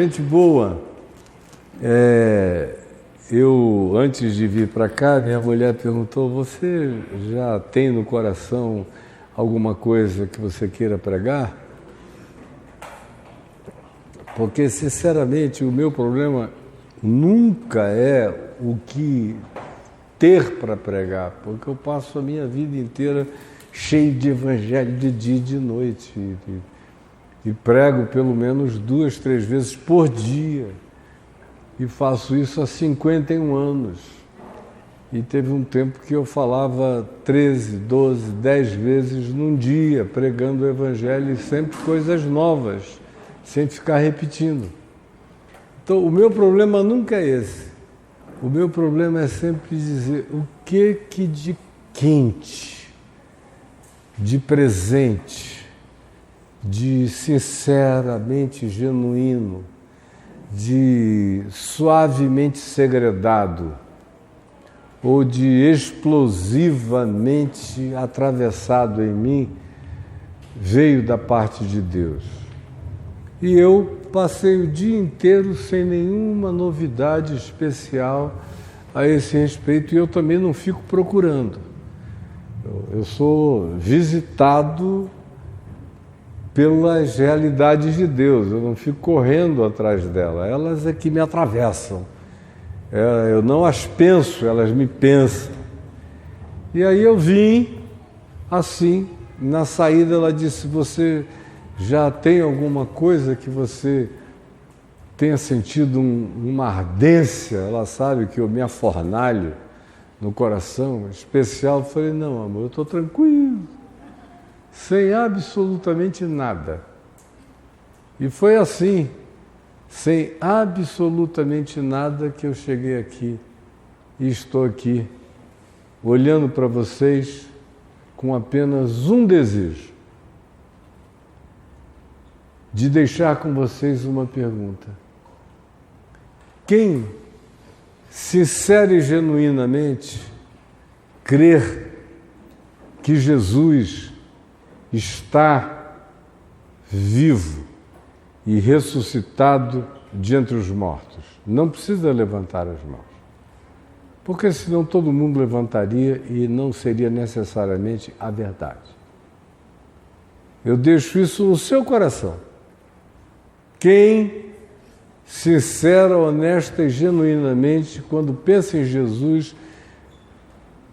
gente boa. Eu, antes de vir para cá, minha mulher perguntou: você já tem no coração alguma coisa que você queira pregar? Porque, sinceramente, o meu problema nunca é o que ter para pregar, porque eu passo a minha vida inteira cheio de evangelho de dia e de noite e prego pelo menos 2, 3 vezes por dia. E faço isso há 51 anos. E teve um tempo que eu falava 13, 12, 10 vezes num dia, pregando o Evangelho, e sempre coisas novas, sem ficar repetindo. Então, o meu problema nunca é esse. O meu problema é sempre dizer o que de quente, de presente, de sinceramente genuíno, de suavemente segredado ou de explosivamente atravessado em mim veio da parte de Deus. E eu passei o dia inteiro sem nenhuma novidade especial a esse respeito, e eu também não fico procurando. Eu sou visitado pelas realidades de Deus, eu não fico correndo atrás delas, elas é que me atravessam. Eu não as penso, elas me pensam. E aí eu vim assim, na saída ela disse: você já tem alguma coisa que você tenha sentido uma ardência? Ela sabe que eu me afornalho no coração especial. Eu falei: não, amor, eu estou tranquilo, sem absolutamente nada. E foi assim, sem absolutamente nada, que eu cheguei aqui e estou aqui, olhando para vocês com apenas um desejo: de deixar com vocês uma pergunta. Quem, sincera e genuinamente, crer que Jesus está vivo e ressuscitado de entre os mortos, não precisa levantar as mãos, porque senão todo mundo levantaria e não seria necessariamente a verdade. Eu deixo isso no seu coração. Quem, sincera, honesta e genuinamente, quando pensa em Jesus,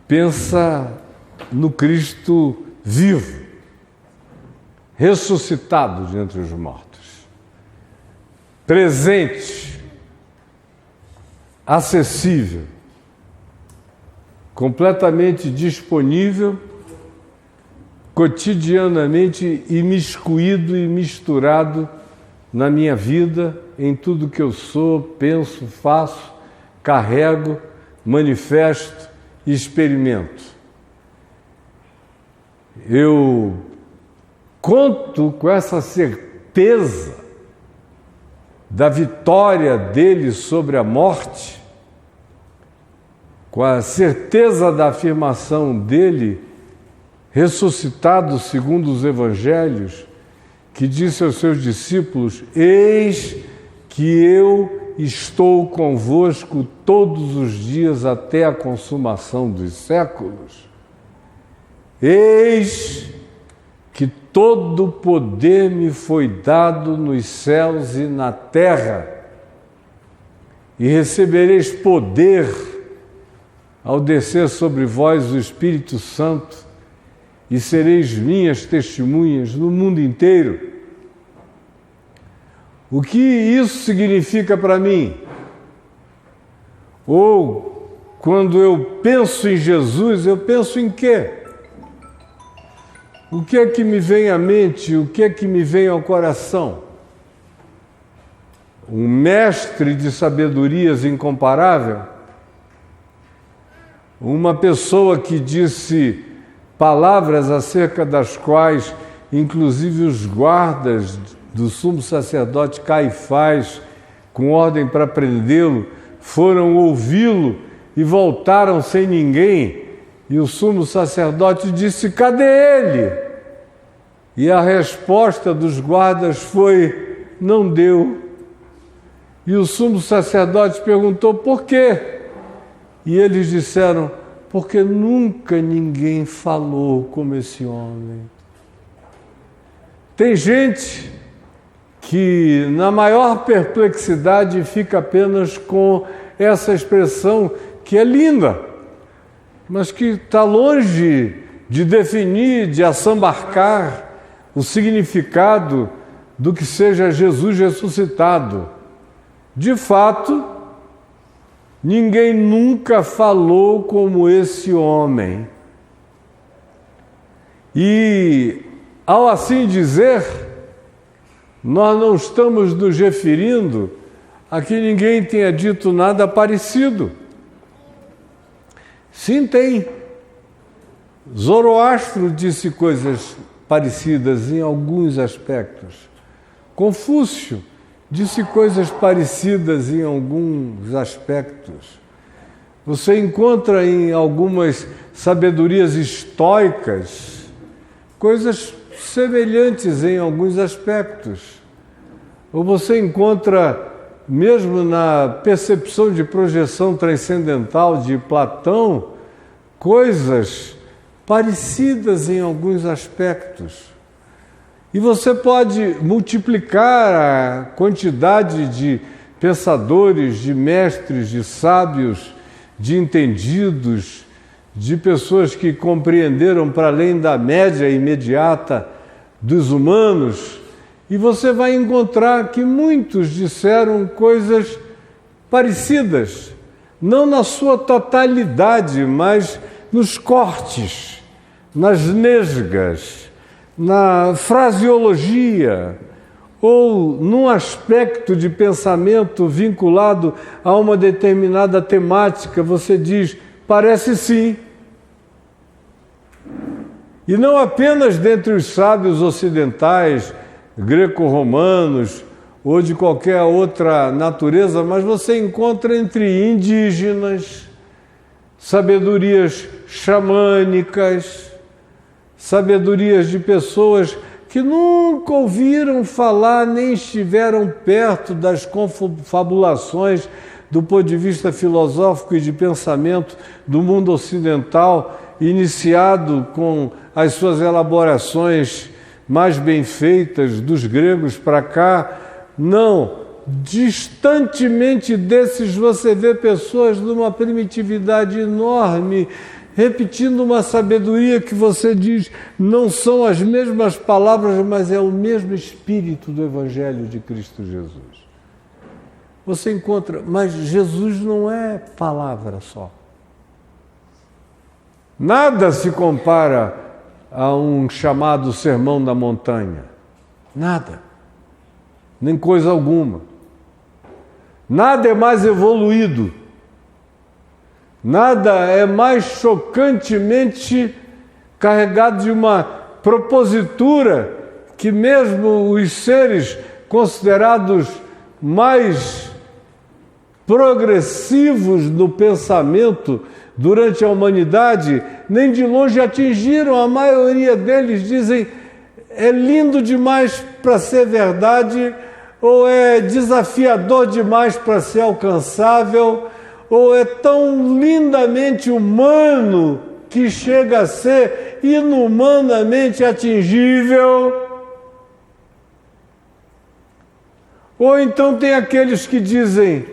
pensa no Cristo vivo, ressuscitado de entre os mortos, presente, acessível, completamente disponível, cotidianamente imiscuído e misturado na minha vida, em tudo que eu sou, penso, faço, carrego, manifesto e experimento. Eu conto com essa certeza da vitória dele sobre a morte, com a certeza da afirmação dele, ressuscitado segundo os Evangelhos, que disse aos seus discípulos: eis que eu estou convosco todos os dias até a consumação dos séculos. Eis que todo o poder me foi dado nos céus e na terra, e recebereis poder ao descer sobre vós o Espírito Santo, e sereis minhas testemunhas no mundo inteiro. O que isso significa para mim? Ou, quando eu penso em Jesus, eu penso em quê? O que é que me vem à mente? O que é que me vem ao coração? Um mestre de sabedorias incomparável? Uma pessoa que disse palavras acerca das quais, inclusive, os guardas do sumo sacerdote Caifás, com ordem para prendê-lo, foram ouvi-lo e voltaram sem ninguém. E o sumo sacerdote disse: cadê ele? E a resposta dos guardas foi: não deu. E o sumo sacerdote perguntou: por quê? E eles disseram: porque nunca ninguém falou como esse homem. Tem gente que na maior perplexidade fica apenas com essa expressão que é linda, mas que está longe de definir, de assambarcar o significado do que seja Jesus ressuscitado. De fato, ninguém nunca falou como esse homem. E, ao assim dizer, nós não estamos nos referindo a que ninguém tenha dito nada parecido. Sim, tem. Zoroastro disse coisas parecidas em alguns aspectos. Confúcio disse coisas parecidas em alguns aspectos. Você encontra em algumas sabedorias estoicas coisas semelhantes em alguns aspectos. Ou você encontra, mesmo na percepção de projeção transcendental de Platão, coisas parecidas em alguns aspectos. E você pode multiplicar a quantidade de pensadores, de mestres, de sábios, de entendidos, de pessoas que compreenderam para além da média imediata dos humanos, e você vai encontrar que muitos disseram coisas parecidas, não na sua totalidade, mas nos cortes, nas nesgas, na fraseologia, ou num aspecto de pensamento vinculado a uma determinada temática. Você diz: parece sim. E não apenas dentre os sábios ocidentais, greco-romanos ou de qualquer outra natureza, mas você encontra entre indígenas, sabedorias xamânicas, sabedorias de pessoas que nunca ouviram falar nem estiveram perto das confabulações do ponto de vista filosófico e de pensamento do mundo ocidental, iniciado com as suas elaborações mais bem feitas dos gregos para cá. Não, distantemente desses você vê pessoas numa primitividade enorme, repetindo uma sabedoria que você diz, não são as mesmas palavras, mas é o mesmo espírito do Evangelho de Cristo Jesus. Você encontra, mas Jesus não é palavra só. Nada se compara a um chamado Sermão da Montanha. Nada. Nem coisa alguma. Nada é mais evoluído. Nada é mais chocantemente carregado de uma propositura que mesmo os seres considerados mais progressivos no pensamento durante a humanidade, nem de longe atingiram. A maioria deles dizem: é lindo demais para ser verdade, ou é desafiador demais para ser alcançável, ou é tão lindamente humano que chega a ser inumanamente atingível. Ou então tem aqueles que dizem: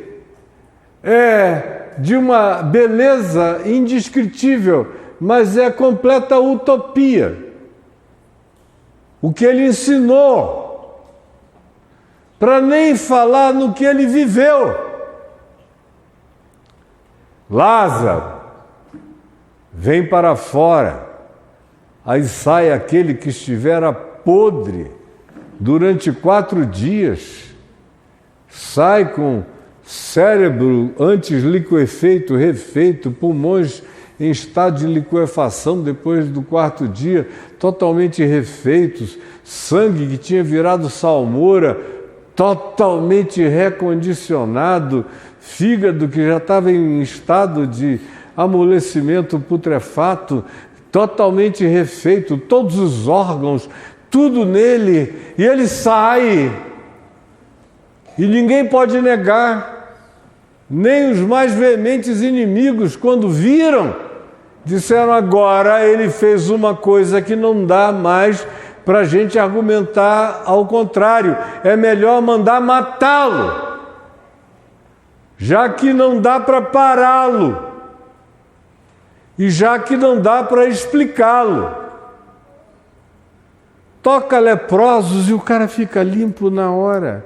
é de uma beleza indescritível, mas é completa utopia. O que ele ensinou, para nem falar no que ele viveu. Lázaro, vem para fora. Aí sai aquele que estivera podre durante 4 dias, sai com cérebro antes liquefeito, refeito, pulmões em estado de liquefação depois do 4º dia, totalmente refeitos, sangue que tinha virado salmoura, totalmente recondicionado, fígado que já estava em estado de amolecimento putrefato, totalmente refeito, todos os órgãos, tudo nele, e ele sai. E ninguém pode negar, nem os mais veementes inimigos, quando viram, disseram: agora ele fez uma coisa que não dá mais para a gente argumentar ao contrário, é melhor mandar matá-lo, já que não dá para pará-lo e já que não dá para explicá-lo. Toca leprosos e o cara fica limpo na hora.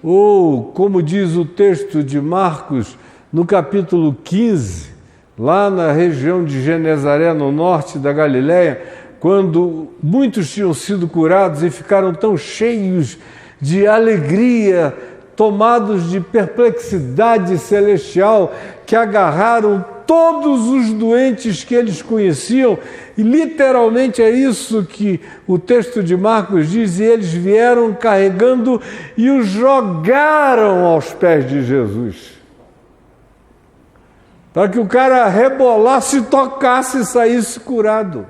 Ou, como diz o texto de Marcos, no capítulo 15, lá na região de Genezaré, no norte da Galileia, quando muitos tinham sido curados e ficaram tão cheios de alegria, tomados de perplexidade celestial, que agarraram todos os doentes que eles conheciam, e literalmente é isso que o texto de Marcos diz, e eles vieram carregando e os jogaram aos pés de Jesus, para que o cara rebolasse, tocasse e saísse curado.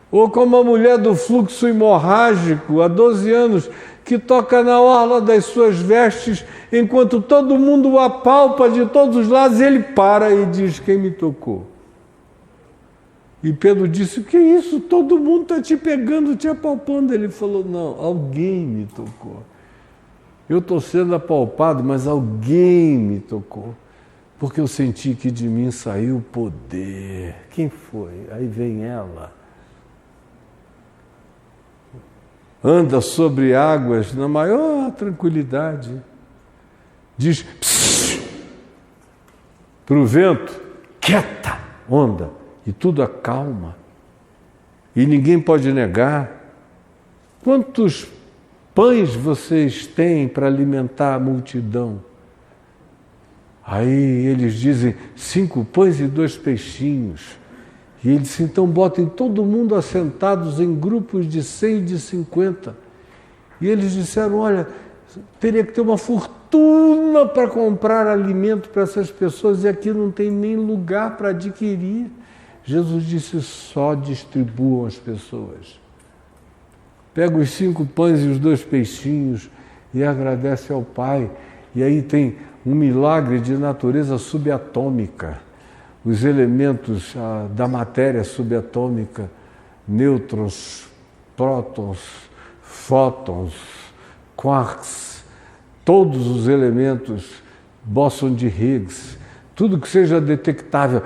Ou como a mulher do fluxo hemorrágico, há 12 anos, que toca na orla das suas vestes, enquanto todo mundo o apalpa de todos os lados, ele para e diz: quem me tocou? E Pedro disse: o que é isso? Todo mundo está te pegando, te apalpando. Ele falou: não, alguém me tocou. Eu estou sendo apalpado, mas alguém me tocou, porque eu senti que de mim saiu poder. Quem foi? Aí vem ela. Anda sobre águas na maior tranquilidade. Diz para o vento: quieta, onda, e tudo acalma. E ninguém pode negar. Quantos pães vocês têm para alimentar a multidão? Aí eles dizem: 5 pães e 2 peixinhos. E ele disse: então botem todo mundo assentados em grupos de 100 e de 50. E eles disseram: olha, teria que ter uma fortuna para comprar alimento para essas pessoas e aqui não tem nem lugar para adquirir. Jesus disse: só distribuam as pessoas. Pega os 5 pães e os 2 peixinhos e agradece ao Pai. E aí tem um milagre de natureza subatômica. Os elementos da matéria subatômica, nêutrons, prótons, fótons, quarks, todos os elementos, bóson de Higgs, tudo que seja detectável,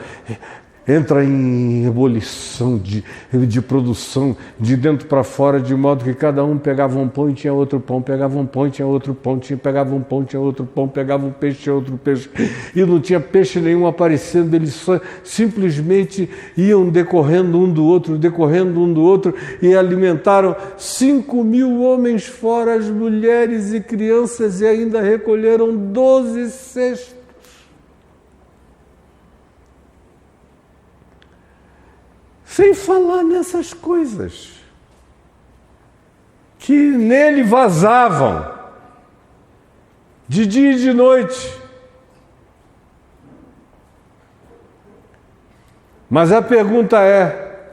entra em ebulição de produção, de dentro para fora, de modo que cada um pegava um pão e tinha outro pão, pegava um pão e tinha outro pão, pegava um pão e tinha outro pão, pegava um peixe e tinha outro peixe, e não tinha peixe nenhum aparecendo, eles só simplesmente iam decorrendo um do outro, e alimentaram 5.000 homens, fora as mulheres e crianças, e ainda recolheram 12 cestos. Sem falar nessas coisas que nele vazavam de dia e de noite. Mas a pergunta é: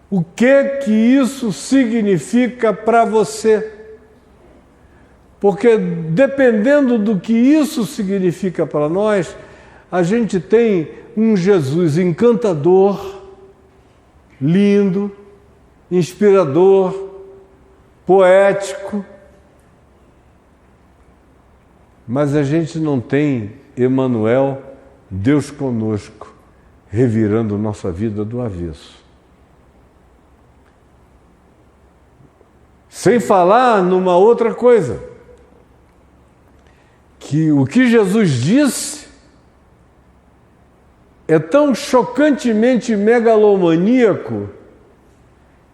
o que isso significa para você? Porque dependendo do que isso significa para nós, a gente tem um Jesus encantador, lindo, inspirador, poético, mas a gente não tem Emmanuel, Deus conosco, revirando nossa vida do avesso. Sem falar numa outra coisa, que o que Jesus disse é tão chocantemente megalomaníaco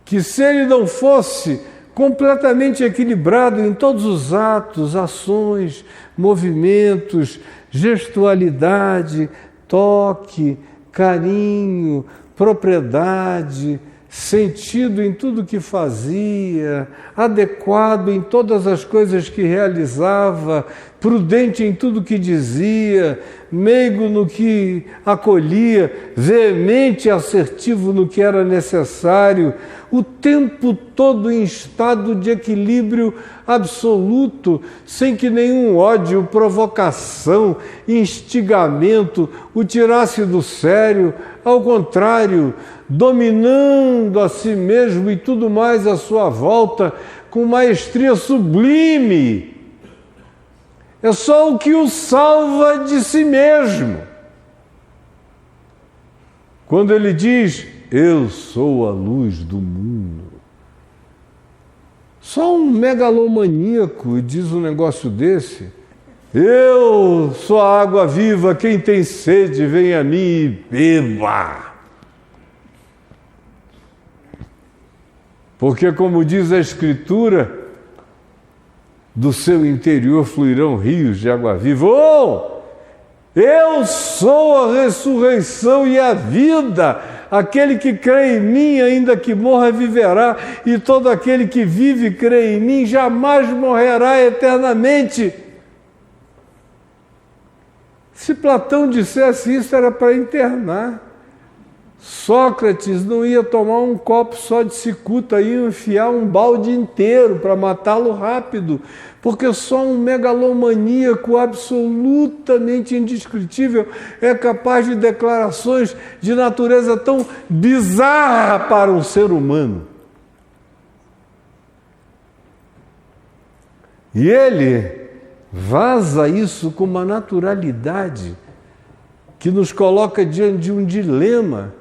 que, se ele não fosse completamente equilibrado em todos os atos, ações, movimentos, gestualidade, toque, carinho, propriedade, sentido em tudo que fazia, adequado em todas as coisas que realizava, prudente em tudo que dizia, meigo no que acolhia, veemente e assertivo no que era necessário, o tempo todo em estado de equilíbrio absoluto, sem que nenhum ódio, provocação, instigamento o tirasse do sério, ao contrário, dominando a si mesmo e tudo mais à sua volta, com maestria sublime. É só o que o salva de si mesmo. Quando ele diz, eu sou a luz do mundo. Só um megalomaníaco diz um negócio desse. Eu sou a água viva, quem tem sede, vem a mim e beba. Porque, como diz a Escritura, do seu interior fluirão rios de água viva. Oh! Eu sou a ressurreição e a vida. Aquele que crê em mim, ainda que morra, viverá. E todo aquele que vive e crê em mim, jamais morrerá eternamente. Se Platão dissesse isso, era para internar. Sócrates não ia tomar um copo só de cicuta, ia enfiar um balde inteiro para matá-lo rápido, porque só um megalomaníaco absolutamente indescritível é capaz de declarações de natureza tão bizarra para um ser humano. E ele vaza isso com uma naturalidade que nos coloca diante de um dilema.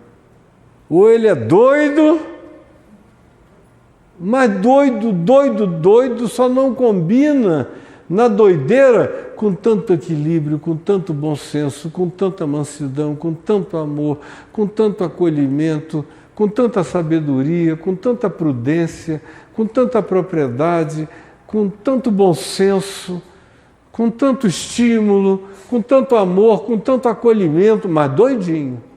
Ou ele é doido, mas doido só não combina na doideira com tanto equilíbrio, com tanto bom senso, com tanta mansidão, com tanto amor, com tanto acolhimento, com tanta sabedoria, com tanta prudência, com tanta propriedade, com tanto bom senso, com tanto estímulo, com tanto amor, com tanto acolhimento, mas doidinho.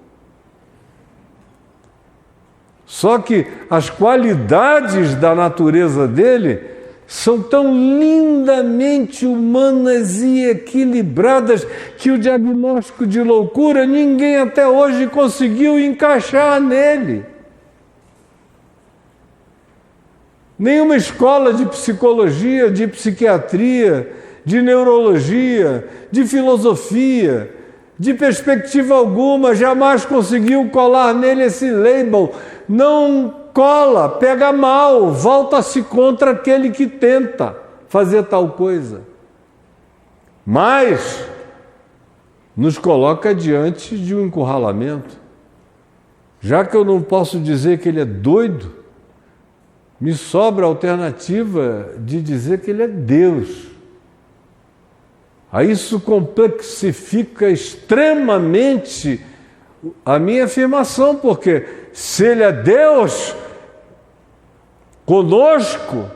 Só que as qualidades da natureza dele são tão lindamente humanas e equilibradas que o diagnóstico de loucura ninguém até hoje conseguiu encaixar nele. Nenhuma escola de psicologia, de psiquiatria, de neurologia, de filosofia, de perspectiva alguma, jamais conseguiu colar nele esse label. Não cola, pega mal, volta-se contra aquele que tenta fazer tal coisa. Mas nos coloca diante de um encurralamento. Já que eu não posso dizer que ele é doido, me sobra a alternativa de dizer que ele é Deus. Aí isso complexifica extremamente a minha afirmação, porque se ele é Deus conosco,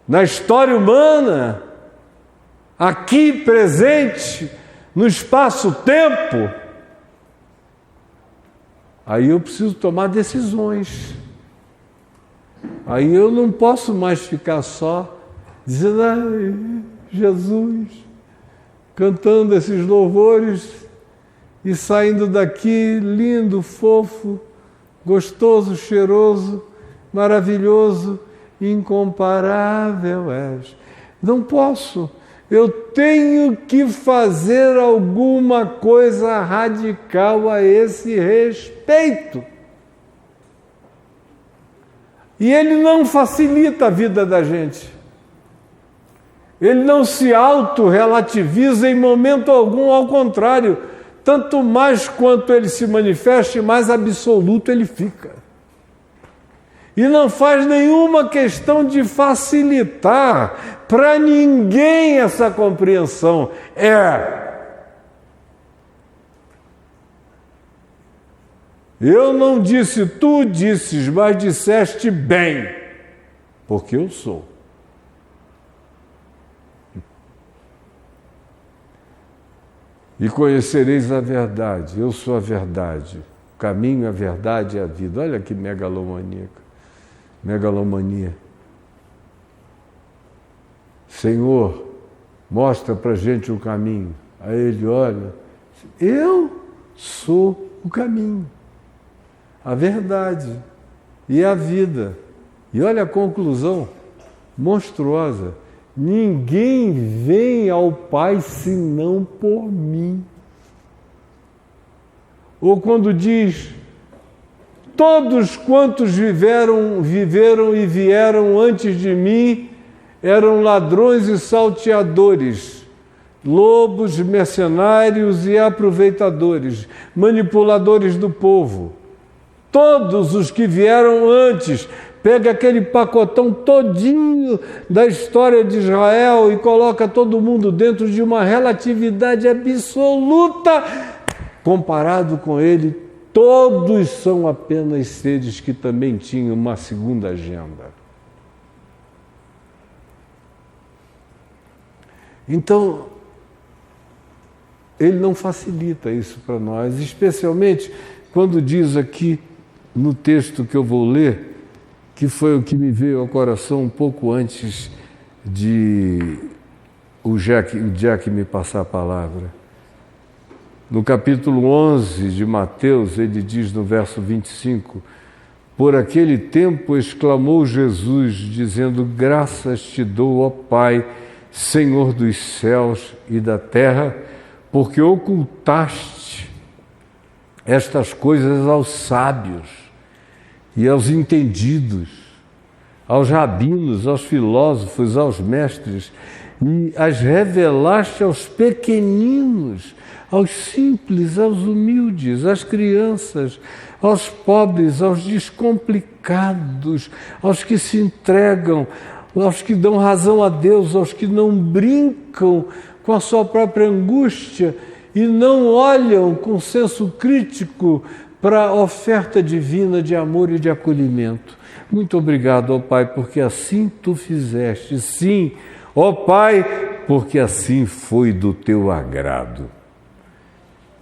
na história humana, aqui presente, no espaço-tempo, aí eu preciso tomar decisões. Aí eu não posso mais ficar só dizendo, ai, Jesus, cantando esses louvores e saindo daqui lindo, fofo, gostoso, cheiroso, maravilhoso, incomparável és. Não posso. Eu tenho que fazer alguma coisa radical a esse respeito. E ele não facilita a vida da gente. Ele não se autorrelativiza em momento algum, ao contrário. Tanto mais quanto ele se manifeste, mais absoluto ele fica. E não faz nenhuma questão de facilitar para ninguém essa compreensão. Eu não disse, tu disses, mas disseste bem, porque eu sou. E conhecereis a verdade, eu sou a verdade, o caminho, a verdade e a vida. Olha que megalomania. Senhor, mostra para a gente o caminho. Aí ele olha, eu sou o caminho, a verdade e a vida. E olha a conclusão monstruosa: ninguém vem ao Pai senão por mim. Ou quando diz, todos quantos viveram e vieram antes de mim eram ladrões e salteadores, lobos, mercenários e aproveitadores, manipuladores do povo. Todos os que vieram antes, pega aquele pacotão todinho da história de Israel e coloca todo mundo dentro de uma relatividade absoluta, comparado com ele, todos são apenas seres que também tinham uma segunda agenda. Então, ele não facilita isso para nós, especialmente quando diz aqui no texto que eu vou ler, que foi o que me veio ao coração um pouco antes de o Jack me passar a palavra. No capítulo 11 de Mateus, ele diz no verso 25, por aquele tempo exclamou Jesus, dizendo, graças te dou, ó Pai, Senhor dos céus e da terra, porque ocultaste estas coisas aos sábios e aos entendidos, aos rabinos, aos filósofos, aos mestres, e as revelaste aos pequeninos, aos simples, aos humildes, às crianças, aos pobres, aos descomplicados, aos que se entregam, aos que dão razão a Deus, aos que não brincam com a sua própria angústia e não olham com senso crítico para a oferta divina de amor e de acolhimento. Muito obrigado, ó Pai, porque assim tu fizeste. Sim, ó Pai, porque assim foi do teu agrado.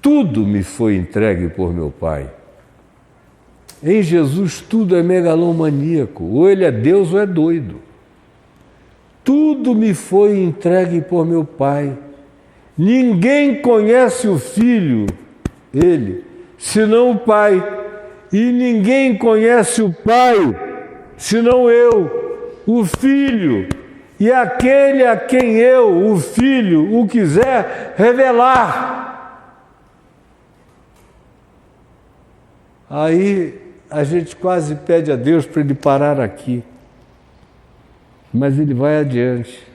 Tudo me foi entregue por meu Pai. Em Jesus tudo é megalomaníaco, ou ele é Deus ou é doido. Tudo me foi entregue por meu Pai. Ninguém conhece o Filho, ele, senão o Pai. E ninguém conhece o Pai, senão eu, o Filho. E aquele a quem eu, o Filho, o quiser revelar. Aí a gente quase pede a Deus para ele parar aqui. Mas ele vai adiante.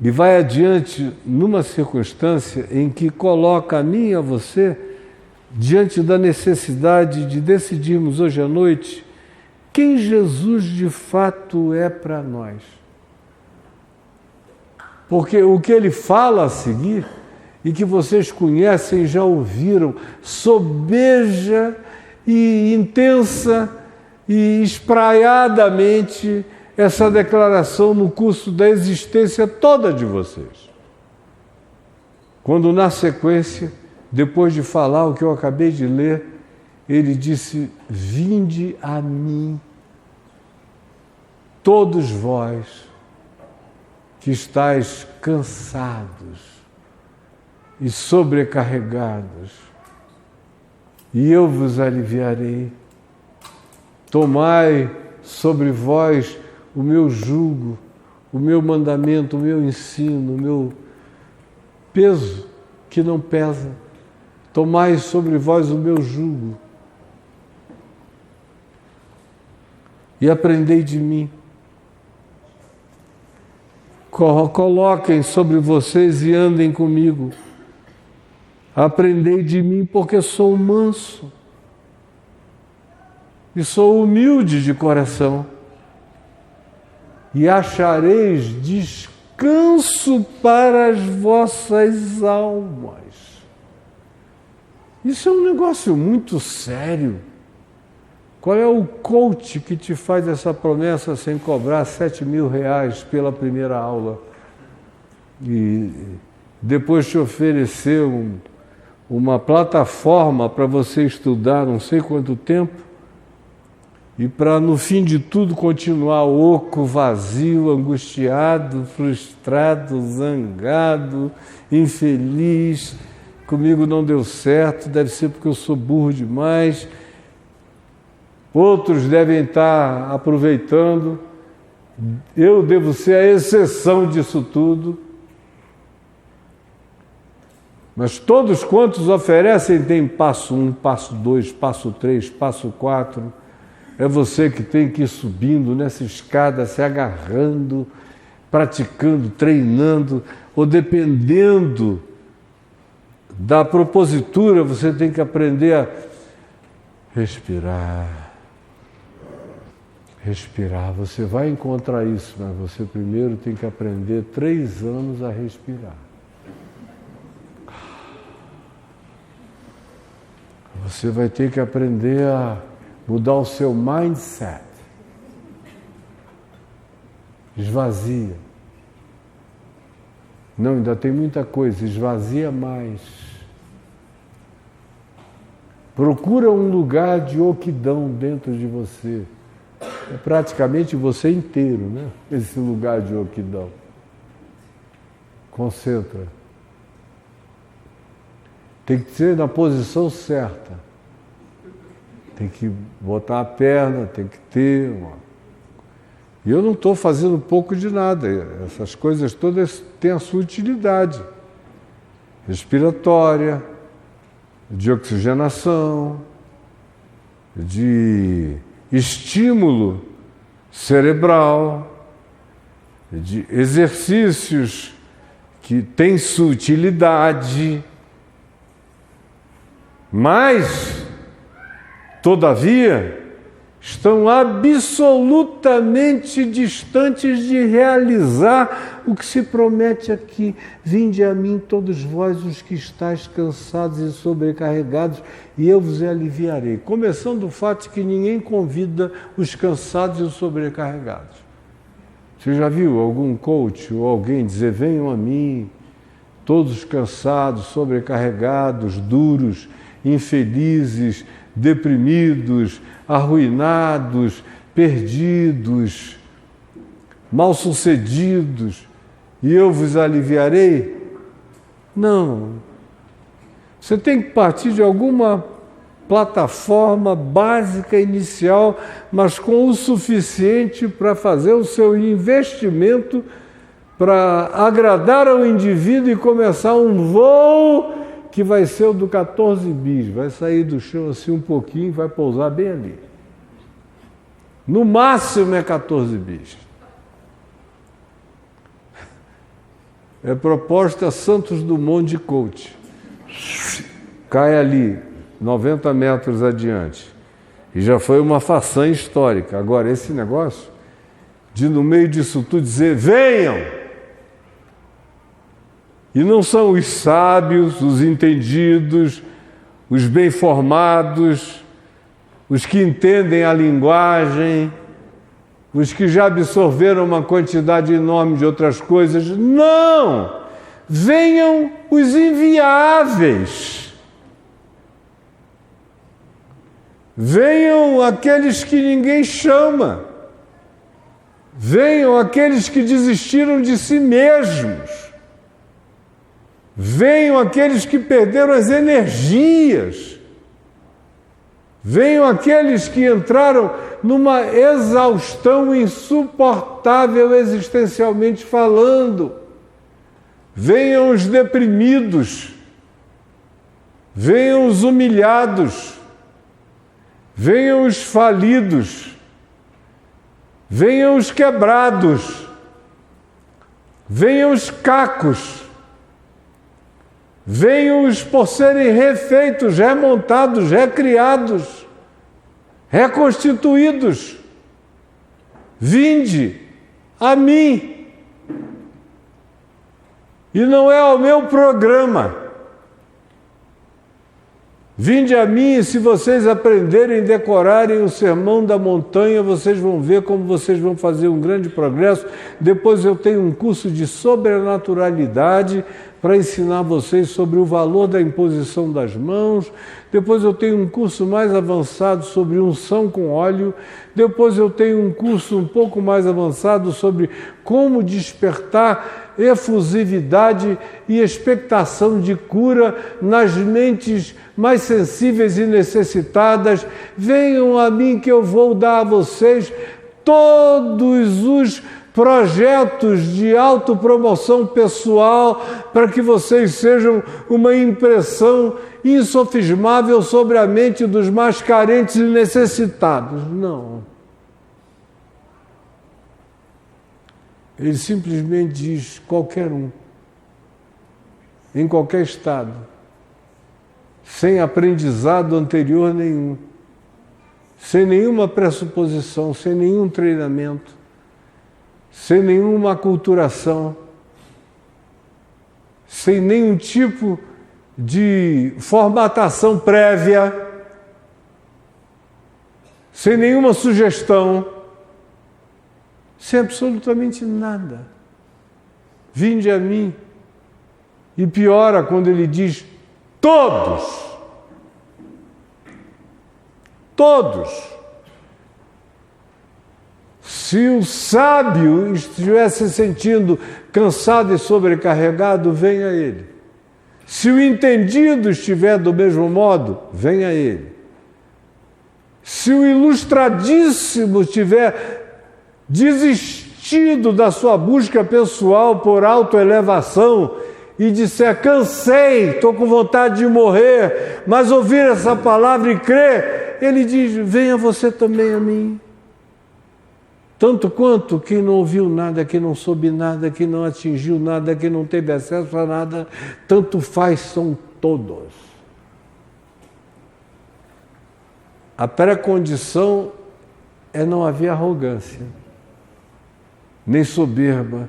E vai adiante numa circunstância em que coloca a mim e a você diante da necessidade de decidirmos hoje à noite quem Jesus de fato é para nós. Porque o que ele fala a seguir, e que vocês conhecem e já ouviram, sobeja e intensa e espraiadamente essa declaração no curso da existência toda de vocês. Quando na sequência, depois de falar o que eu acabei de ler, ele disse, vinde a mim, todos vós que estáis cansados e sobrecarregados, e eu vos aliviarei. Tomai sobre vós o meu jugo, o meu mandamento, o meu ensino, o meu peso que não pesa. Tomai sobre vós o meu jugo e aprendei de mim. Coloquem sobre vocês e andem comigo. Aprendei de mim, porque sou manso e sou humilde de coração, e achareis descanso para as vossas almas. Isso é um negócio muito sério. Qual é o coach que te faz essa promessa sem cobrar R$7.000 pela primeira aula e depois te oferecer uma plataforma para você estudar não sei quanto tempo e para no fim de tudo continuar oco, vazio, angustiado, frustrado, zangado, infeliz. Comigo não deu certo, deve ser porque eu sou burro demais. Outros devem estar aproveitando. Eu devo ser a exceção disso tudo. Mas todos quantos oferecem têm passo 1, passo 2, passo 3, passo 4. É você que tem que ir subindo nessa escada, se agarrando, praticando, treinando, ou dependendo da propositura, você tem que aprender a respirar. Respirar, você vai encontrar isso, mas você primeiro tem que aprender 3 anos a respirar. Você vai ter que aprender a mudar o seu mindset. Esvazia. Não, ainda tem muita coisa, esvazia mais. Procura um lugar de oquidão dentro de você. É praticamente você inteiro, né? Esse lugar de oquidão. Concentra. Tem que ser na posição certa. Tem que botar a perna, tem que ter uma... E eu não estou fazendo pouco de nada. Essas coisas todas têm a sua utilidade. Respiratória, de oxigenação, de estímulo cerebral, de exercícios que têm sua utilidade, mas, todavia, estão absolutamente distantes de realizar o que se promete aqui. Vinde a mim todos vós os que estáis cansados e sobrecarregados, e eu vos aliviarei. Começando do fato de que ninguém convida os cansados e os sobrecarregados. Você já viu algum coach ou alguém dizer, venham a mim, todos cansados, sobrecarregados, duros, infelizes, deprimidos, arruinados, perdidos, mal-sucedidos, e eu vos aliviarei? Não. Você tem que partir de alguma plataforma básica inicial, mas com o suficiente para fazer o seu investimento para agradar ao indivíduo e começar um voo que vai ser o do 14 bis, vai sair do chão assim um pouquinho e vai pousar bem ali. No máximo é 14 bis. É proposta Santos Dumont de coach. Cai ali, 90 metros adiante. E já foi uma façanha histórica. Agora, esse negócio de no meio disso tudo dizer, venham! E não são os sábios, os entendidos, os bem-formados, os que entendem a linguagem, os que já absorveram uma quantidade enorme de outras coisas. Não! Venham os inviáveis. Venham aqueles que ninguém chama. Venham aqueles que desistiram de si mesmos. Venham aqueles que perderam as energias. Venham aqueles que entraram numa exaustão insuportável existencialmente falando. Venham os deprimidos. Venham os humilhados. Venham os falidos. Venham os quebrados. Venham os cacos. Venham-os por serem refeitos, remontados, recriados, reconstituídos. Vinde a mim. E não é ao meu programa. Vinde a mim, e se vocês aprenderem e decorarem o Sermão da Montanha, vocês vão ver como vocês vão fazer um grande progresso. Depois eu tenho um curso de sobrenaturalidade para ensinar vocês sobre o valor da imposição das mãos. Depois eu tenho um curso mais avançado sobre unção com óleo. Depois eu tenho um curso um pouco mais avançado sobre como despertar efusividade e expectação de cura nas mentes mais sensíveis e necessitadas. Venham a mim que eu vou dar a vocês todos os projetos de autopromoção pessoal para que vocês sejam uma impressão insofismável sobre a mente dos mais carentes e necessitados. Não. Ele simplesmente diz qualquer um, em qualquer estado, sem aprendizado anterior nenhum, sem nenhuma pressuposição, sem nenhum treinamento, sem nenhuma aculturação, sem nenhum tipo de formatação prévia, sem nenhuma sugestão, sem absolutamente nada. Vinde a mim. E piora quando ele diz todos. Todos. Se o sábio estivesse se sentindo cansado e sobrecarregado, venha a ele. Se o entendido estiver do mesmo modo, venha a ele. Se o ilustradíssimo estiver desistido da sua busca pessoal por autoelevação e disser, cansei, estou com vontade de morrer, mas ouvir essa palavra e crer, ele diz, venha você também a mim. Tanto quanto quem não ouviu nada, quem não soube nada, quem não atingiu nada, quem não teve acesso a nada, tanto faz, são todos. A pré-condição é não haver arrogância, nem soberba,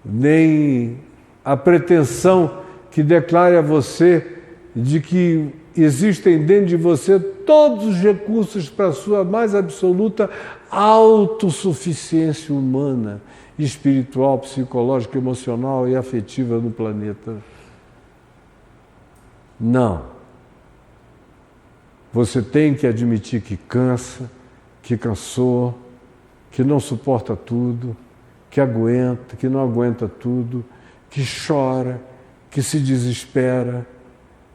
nem a pretensão que declare a você de que existem dentro de você todos os recursos para a sua mais absoluta autossuficiência humana, espiritual, psicológica, emocional e afetiva no planeta. Não. Você tem que admitir que cansa, que cansou, que não suporta tudo, que aguenta, que não aguenta tudo, que chora, que se desespera,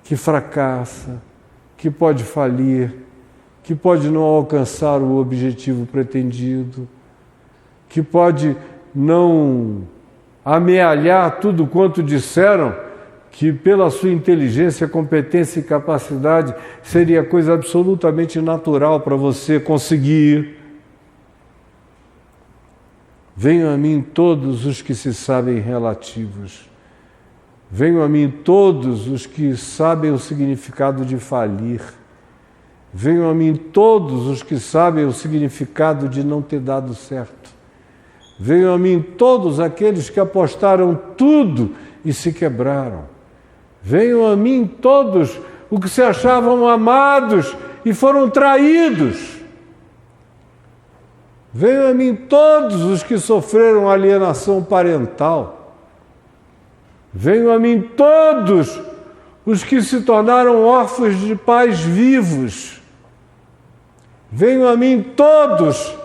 que fracassa, que pode falir, que pode não alcançar o objetivo pretendido, que pode não amealhar tudo quanto disseram, que pela sua inteligência, competência e capacidade seria coisa absolutamente natural para você conseguir. Venham a mim todos os que se sabem relativos. Venham a mim todos os que sabem o significado de falir. Venham a mim todos os que sabem o significado de não ter dado certo. Venham a mim todos aqueles que apostaram tudo e se quebraram. Venham a mim todos os que se achavam amados e foram traídos. Venham a mim todos os que sofreram alienação parental. Venham a mim todos os que se tornaram órfãos de pais vivos. Venham a mim todos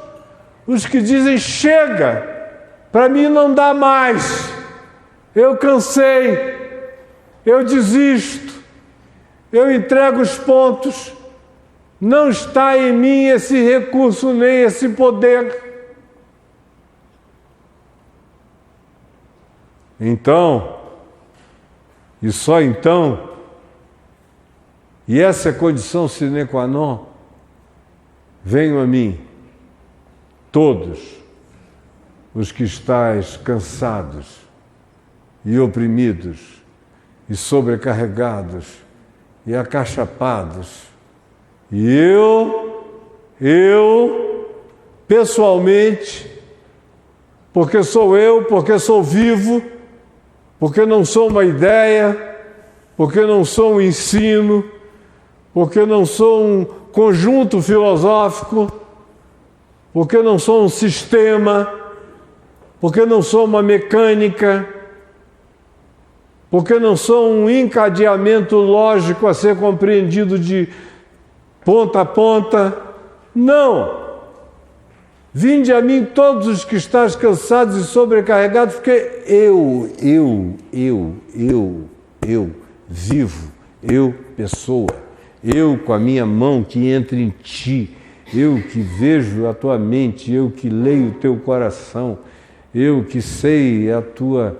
os que dizem, chega, para mim não dá mais, eu cansei, eu desisto, eu entrego os pontos, não está em mim esse recurso nem esse poder. Então, e só então, e essa é a condição sine qua non, venham a mim, todos os que estáis cansados e oprimidos e sobrecarregados e acachapados, e eu, pessoalmente, porque sou vivo, porque não sou uma ideia, porque não sou um ensino, porque não sou um conjunto filosófico, porque não sou um sistema, porque não sou uma mecânica, porque não sou um encadeamento lógico a ser compreendido de ponta a ponta. Não! Vinde a mim todos os que estáis cansados e sobrecarregados, porque eu, vivo, eu, pessoa, eu com a minha mão que entra em ti, eu que vejo a tua mente, eu que leio o teu coração, eu que sei a tua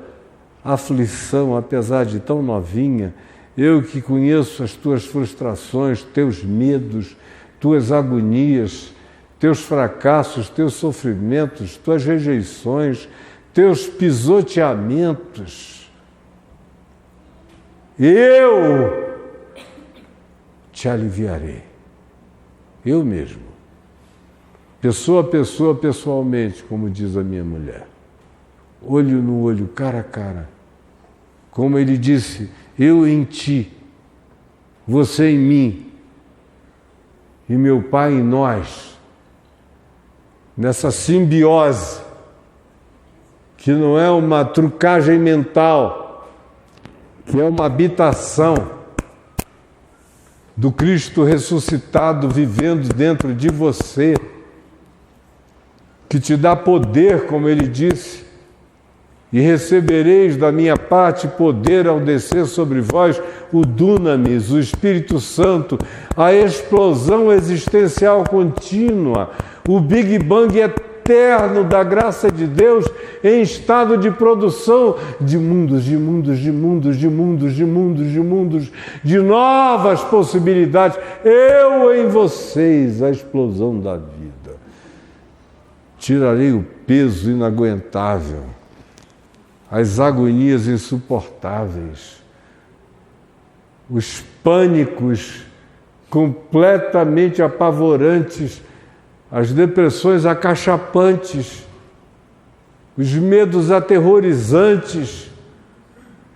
aflição, apesar de tão novinha, eu que conheço as tuas frustrações, teus medos, tuas agonias, teus fracassos, teus sofrimentos, tuas rejeições, teus pisoteamentos. Eu te aliviarei, eu mesmo, pessoa a pessoa, pessoalmente, como diz a minha mulher, olho no olho, cara a cara, como ele disse, eu em ti, você em mim, e meu Pai em nós, nessa simbiose, que não é uma trucagem mental, que é uma habitação do Cristo ressuscitado vivendo dentro de você, que te dá poder, como ele disse, e recebereis da minha parte poder ao descer sobre vós o Dunamis, o Espírito Santo, a explosão existencial contínua, o Big Bang eterno da graça de Deus em estado de produção de mundos, de mundos, de mundos, de mundos, de mundos, de mundos, de novas possibilidades. Eu em vocês, a explosão da vida. Tirarei o peso inaguentável, as agonias insuportáveis, os pânicos completamente apavorantes, as depressões acachapantes, os medos aterrorizantes,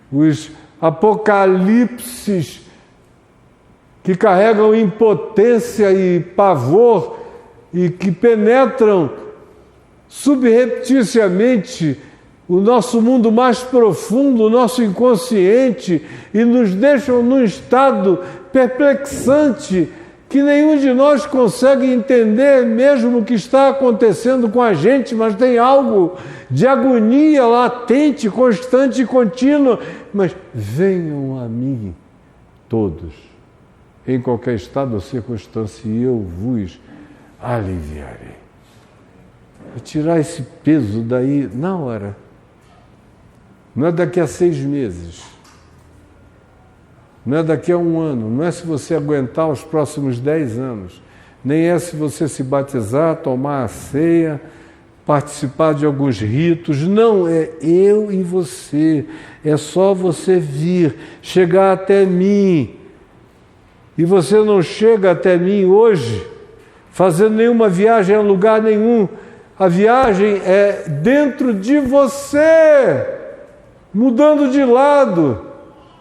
os apocalipses que carregam impotência e pavor e que penetram subrepticiamente o nosso mundo mais profundo, o nosso inconsciente, e nos deixam num estado perplexante que nenhum de nós consegue entender mesmo o que está acontecendo com a gente, mas tem algo de agonia latente, constante e contínua. Mas venham a mim todos, em qualquer estado ou circunstância, e eu vos aliviarei. Vou tirar esse peso daí na hora. Não é daqui a 6 meses, não é daqui a 1 ano, não é se você aguentar os próximos 10 anos, nem é se você se batizar, tomar a ceia, participar de alguns ritos, não, é eu e você, é só você vir, chegar até mim, e você não chega até mim hoje, fazendo nenhuma viagem a lugar nenhum, a viagem é dentro de você, mudando de lado,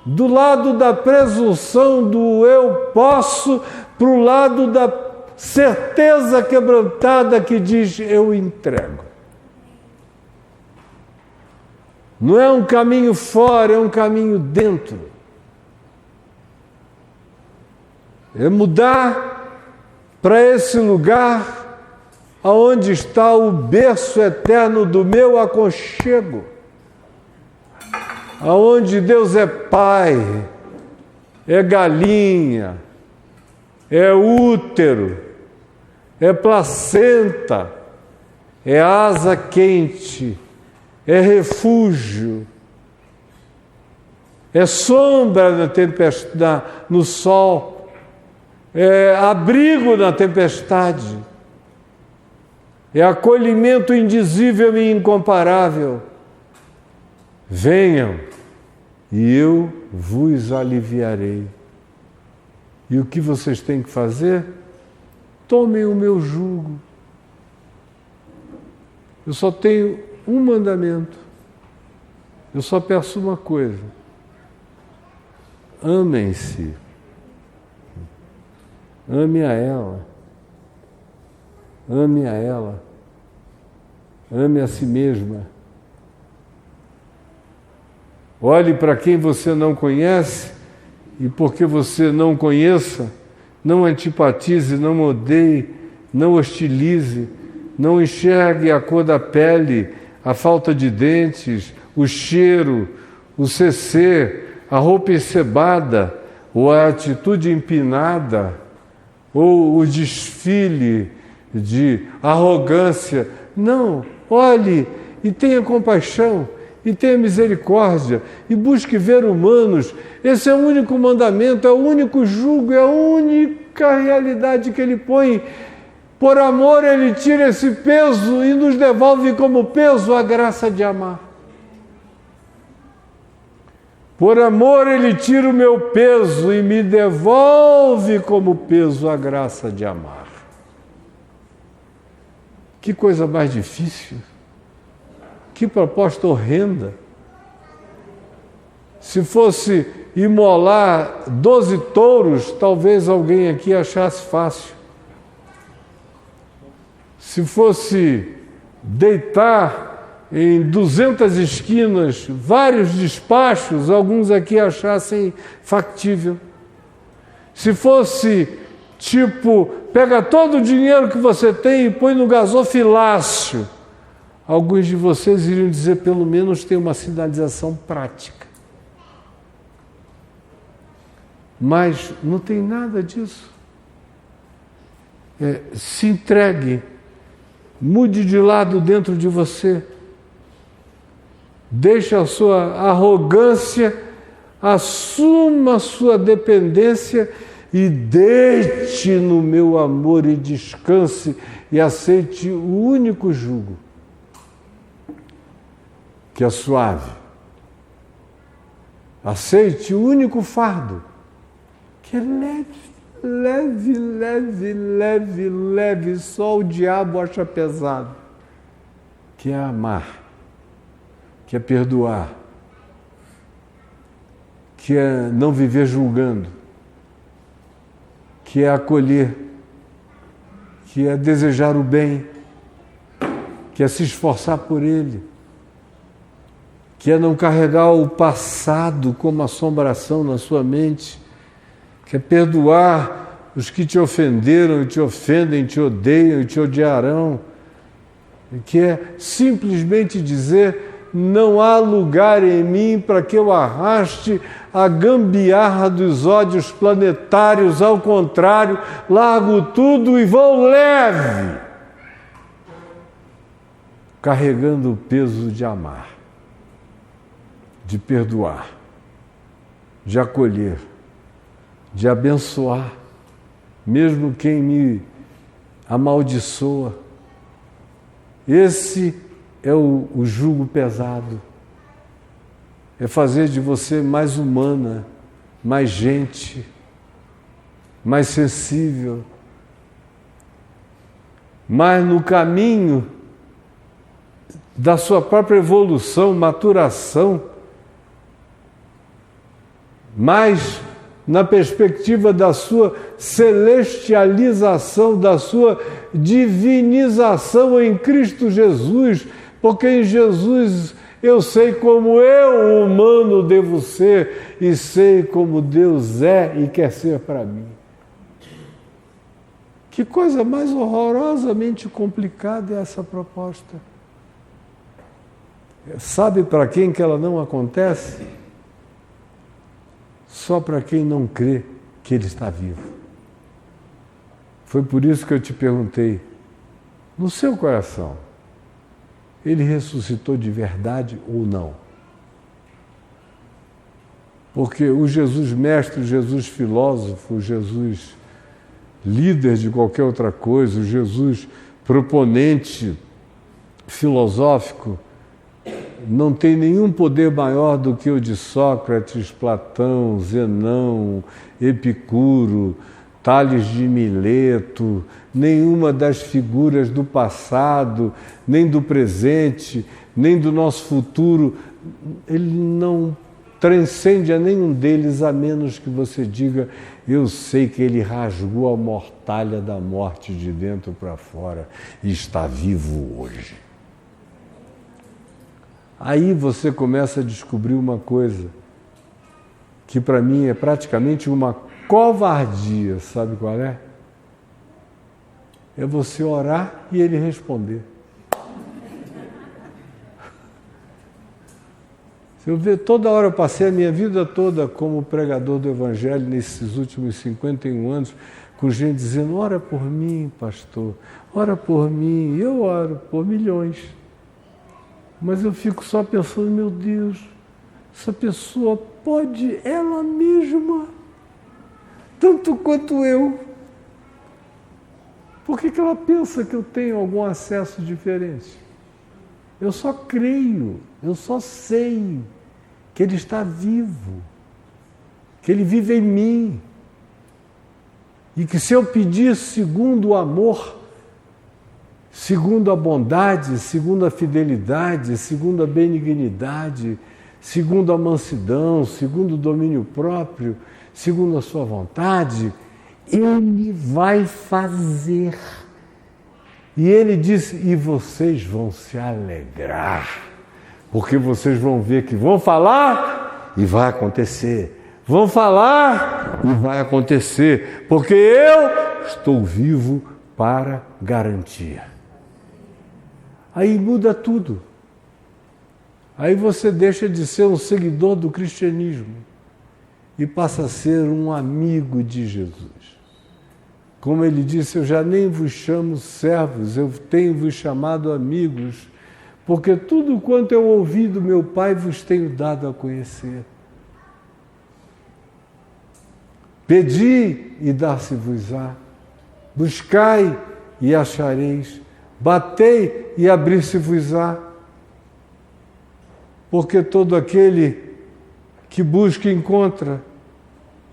do lado da presunção do eu posso, para o lado da certeza quebrantada que diz eu entrego. Não é um caminho fora, é um caminho dentro. É mudar para esse lugar aonde está o berço eterno do meu aconchego. Aonde Deus é pai, é galinha, é útero, é placenta, é asa quente, é refúgio, é sombra na tempestade, no sol, é abrigo na tempestade, é acolhimento indizível e incomparável. Venham, e eu vos aliviarei. E o que vocês têm que fazer? Tomem o meu jugo. Eu só tenho um mandamento. Eu só peço uma coisa. amem-se. Ame a ela. Ame a ela. Ame a si mesma. Olhe para quem você não conhece e porque você não conheça, não antipatize, não odeie, não hostilize, não enxergue a cor da pele, a falta de dentes, o cheiro, o CC, a roupa encebada, ou a atitude empinada, ou o desfile de arrogância. Não, olhe e tenha compaixão, e tenha misericórdia, e busque ver humanos. Esse é o único mandamento, é o único jugo, é a única realidade que Ele põe. Por amor Ele tira esse peso e nos devolve como peso a graça de amar. Por amor Ele tira o meu peso e me devolve como peso a graça de amar. Que coisa mais difícil. Que proposta horrenda. Se fosse imolar 12 touros, talvez alguém aqui achasse fácil. Se fosse deitar em 200 esquinas, vários despachos, alguns aqui achassem factível. Se fosse tipo, pega todo o dinheiro que você tem e põe no gasofilácio, alguns de vocês iriam dizer, pelo menos tem uma sinalização prática. Mas não tem nada disso. Se entregue, mude de lado dentro de você, deixe a sua arrogância, assuma a sua dependência e deite no meu amor e descanse e aceite o único jugo que é suave. Aceite o único fardo que é leve, leve, leve, leve, leve, só o diabo acha pesado, que é amar, que é perdoar, que é não viver julgando, que é acolher, que é desejar o bem, que é se esforçar por ele, que é não carregar o passado como assombração na sua mente, que é perdoar os que te ofenderam e te ofendem, te odeiam e te odiarão, que é simplesmente dizer, não há lugar em mim para que eu arraste a gambiarra dos ódios planetários, ao contrário, largo tudo e vou leve, carregando o peso de amar, de perdoar, de acolher, de abençoar, mesmo quem me amaldiçoa. Esse é o jugo pesado. É fazer de você mais humana, mais gente, mais sensível, mais no caminho da sua própria evolução, maturação, mais na perspectiva da sua celestialização, da sua divinização em Cristo Jesus, porque em Jesus eu sei como eu, humano, devo ser e sei como Deus é e quer ser para mim. Que coisa mais horrorosamente complicada é essa proposta. Sabe para quem que ela não acontece? Só para quem não crê que Ele está vivo. Foi por isso que eu te perguntei, no seu coração, Ele ressuscitou de verdade ou não? Porque o Jesus mestre, o Jesus filósofo, o Jesus líder de qualquer outra coisa, o Jesus proponente filosófico, não tem nenhum poder maior do que o de Sócrates, Platão, Zenão, Epicuro, Tales de Mileto, nenhuma das figuras do passado, nem do presente, nem do nosso futuro. Ele não transcende a nenhum deles, a menos que você diga: eu sei que ele rasgou a mortalha da morte de dentro para fora e está vivo hoje. Aí você começa a descobrir uma coisa que para mim é praticamente uma covardia, sabe qual é? É você orar e ele responder. Eu vejo, toda hora eu passei a minha vida toda como pregador do Evangelho nesses últimos 51 anos, com gente dizendo: ora por mim, pastor, ora por mim. Eu oro por milhões. Mas eu fico só pensando: meu Deus, essa pessoa pode ela mesma, tanto quanto eu. Por que ela pensa que eu tenho algum acesso diferente? Eu só creio, eu só sei que Ele está vivo, que Ele vive em mim, e que se eu pedir segundo o amor, segundo a bondade, segundo a fidelidade, segundo a benignidade, segundo a mansidão, segundo o domínio próprio, segundo a sua vontade, Ele vai fazer. E ele disse: e vocês vão se alegrar, porque vocês vão ver que vão falar e vai acontecer. Vão falar e vai acontecer, porque eu estou vivo para garantia. Aí muda tudo. Aí você deixa de ser um seguidor do cristianismo e passa a ser um amigo de Jesus. Como ele disse: eu já nem vos chamo servos, eu tenho-vos chamado amigos, porque tudo quanto eu ouvi do meu Pai vos tenho dado a conhecer. Pedi e dar-se-vos-á, buscai e achareis, batei e abrir-se-vos-á, porque todo aquele que busca encontra,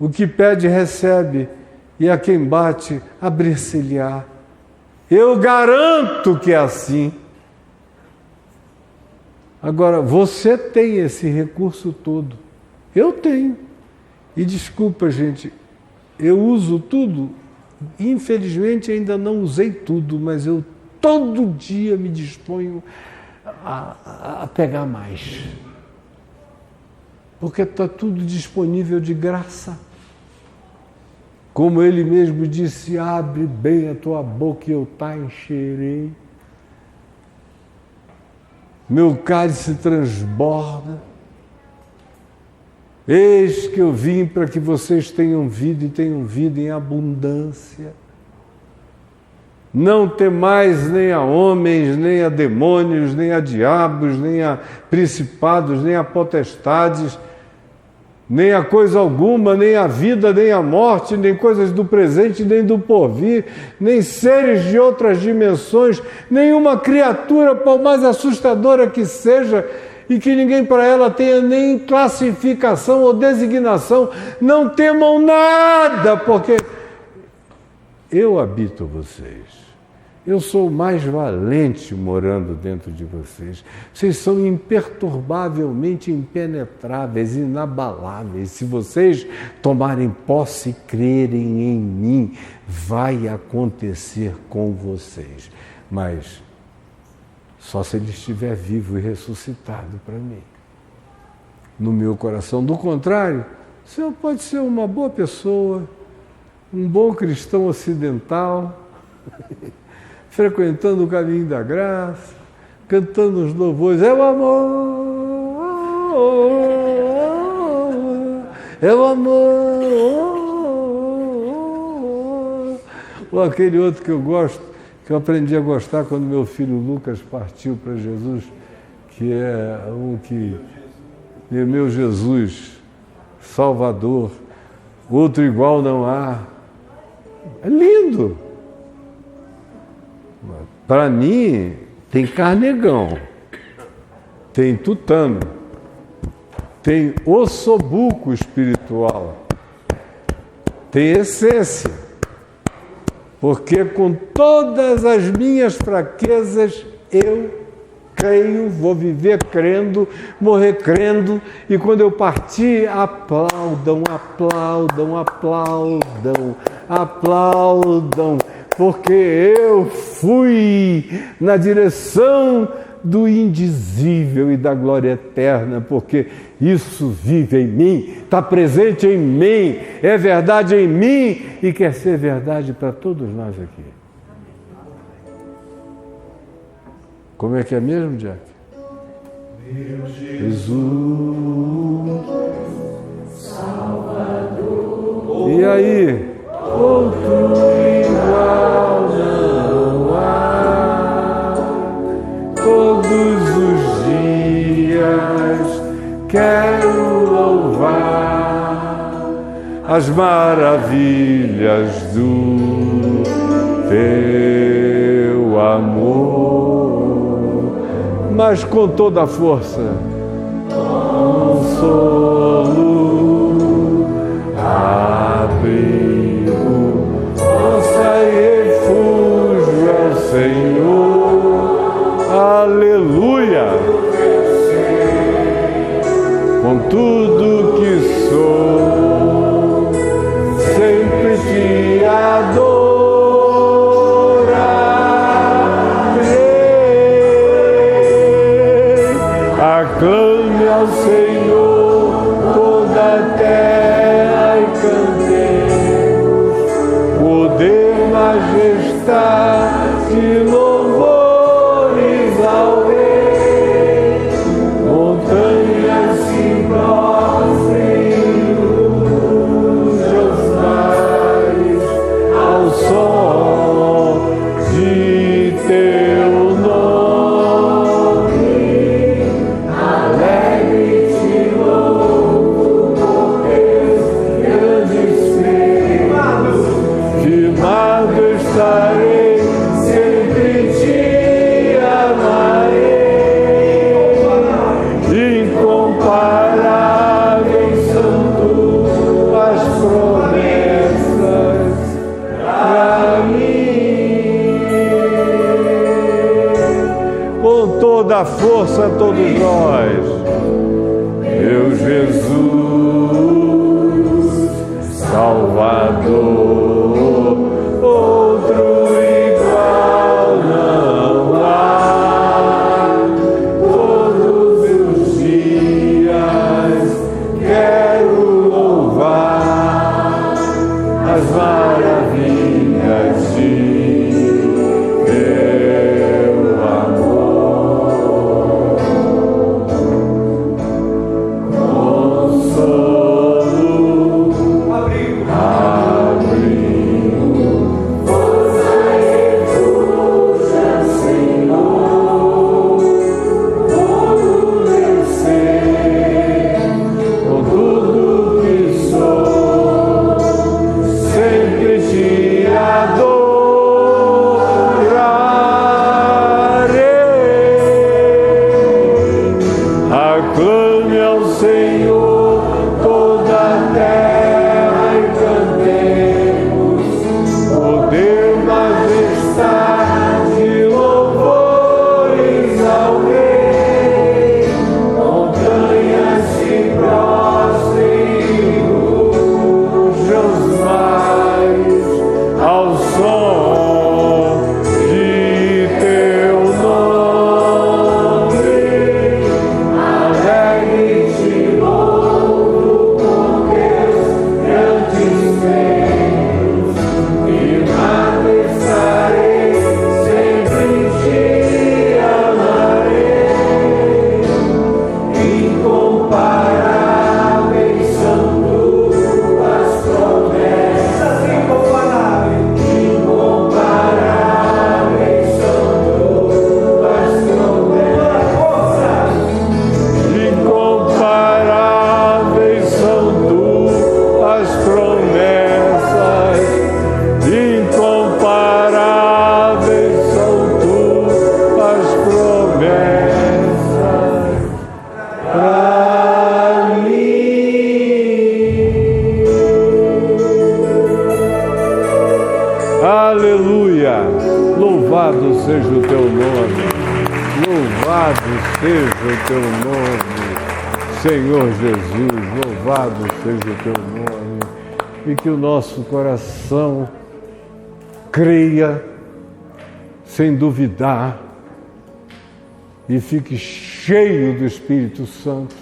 o que pede recebe, e a quem bate, abrir-se-lhe-á. Eu garanto que é assim. Agora, você tem esse recurso todo. Eu tenho. E desculpa, gente, eu uso tudo. Infelizmente, ainda não usei tudo, mas eu todo dia me disponho a pegar mais. Porque está tudo disponível de graça. Como ele mesmo disse: abre bem a tua boca e eu te encherei. Meu cálice transborda. Eis que eu vim para que vocês tenham vida e tenham vida em abundância. Não temais nem a homens, nem a demônios, nem a diabos, nem a principados, nem a potestades, nem a coisa alguma, nem a vida, nem a morte, nem coisas do presente, nem do porvir, nem seres de outras dimensões, nenhuma criatura, por mais assustadora que seja, e que ninguém para ela tenha nem classificação ou designação, não temam nada, porque eu habito vocês. Eu sou o mais valente morando dentro de vocês. Vocês são imperturbavelmente impenetráveis, inabaláveis. Se vocês tomarem posse e crerem em mim, vai acontecer com vocês. Mas só se ele estiver vivo e ressuscitado para mim, no meu coração. Do contrário, o senhor pode ser uma boa pessoa, um bom cristão ocidental, frequentando o caminho da graça, cantando os louvores: é o amor, é o amor. Ou aquele outro que eu gosto, que eu aprendi a gostar quando meu filho Lucas partiu para Jesus, que é um que é meu Jesus, Salvador, outro igual não há. É lindo. Para mim, tem Carnegão, tem Tutano, tem ossobuco espiritual, tem essência, porque com todas as minhas fraquezas eu creio, vou viver crendo, morrer crendo, e quando eu partir, aplaudam, aplaudam, aplaudam, aplaudam, porque eu fui na direção do indizível e da glória eterna, porque isso vive em mim, está presente em mim, é verdade em mim e quer ser verdade para todos nós aqui. Como é que é mesmo, Jack? Meu Jesus, Salvador. E aí? Outro igual não há. Todos os dias quero louvar as maravilhas do teu amor, mas com toda a força, consolo, abrigo, força e refúgio ao Senhor. Aleluia! Com tudo que sou, sempre te adorarei. Aclame ao Senhor toda a terra e cantemos poder, majestade e louvores ao Rei. Montanhas se prostrem, os mares ao som de teu nome. Alegre te louvo por teus grandes feitos. Firmado estarei, sempre te amarei. Incomparáveis são tuas promessas para mim. Com toda a força, todos nós, meu Jesus, Salvador, outro igual não há. Todos os dias quero louvar as maravilhas de teu amor. Consolo, abrigo, força e refúgio, Senhor. Todo meu ser, com tudo que sou, sempre te adorarei. Aclame ao Senhor toda a terra e cantemos poder, majestade e louvores ao Rei. Montanhas se prostrem, rujam os mares ao som de teu nome. Alegre te louvo por teus grandes feitos. Firmado estarei, sempre te amarei. Incomparáveis são tuas promessas. Incomparáveis são tuas promessas. Incomparáveis são tuas promessas. Incomparáveis são tuas promessas para mim. Aleluia! Louvado seja o teu nome. Louvado Louvado seja o teu nome, Senhor Jesus, louvado seja o teu nome, e que o nosso coração creia sem duvidar e fique cheio do Espírito Santo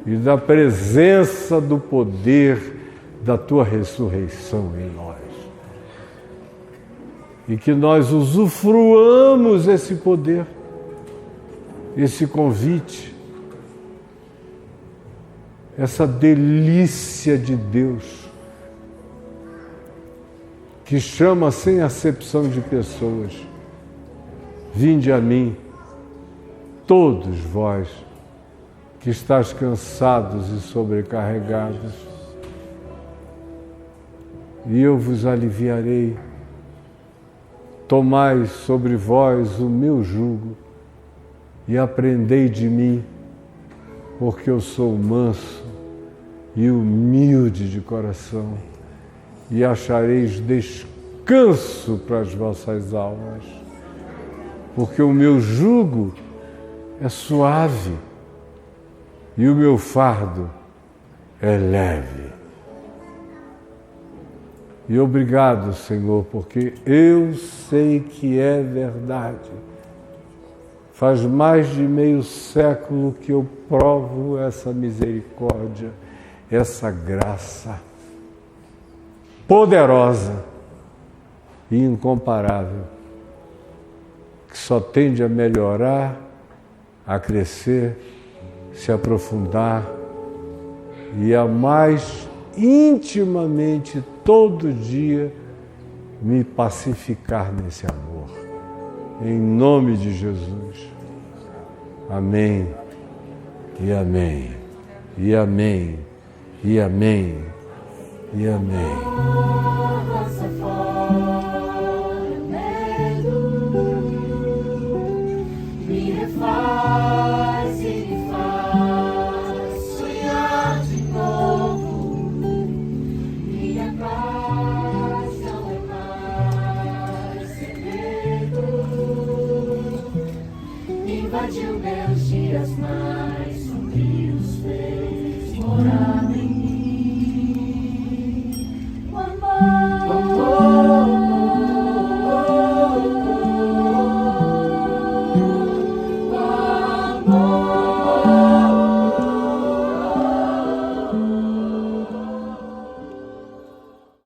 e da presença do poder da tua ressurreição em nós. E que nós usufruamos esse poder, esse convite, essa delícia de Deus, que chama sem acepção de pessoas: vinde a mim, todos vós que estáis cansados e sobrecarregados, e eu vos aliviarei. Tomai sobre vós o meu jugo e aprendei de mim, porque eu sou manso e humilde de coração, e achareis descanso para as vossas almas, porque o meu jugo é suave e o meu fardo é leve. E obrigado, Senhor, porque eu sei que é verdade. Faz mais de meio século que eu provo essa misericórdia, essa graça poderosa e incomparável, que só tende a melhorar, a crescer, se aprofundar e a mais intimamente todo dia me pacificar nesse amor. Em nome de Jesus. Amém. E amém. E amém. E amém. E amém. Invadiu meus dias mais.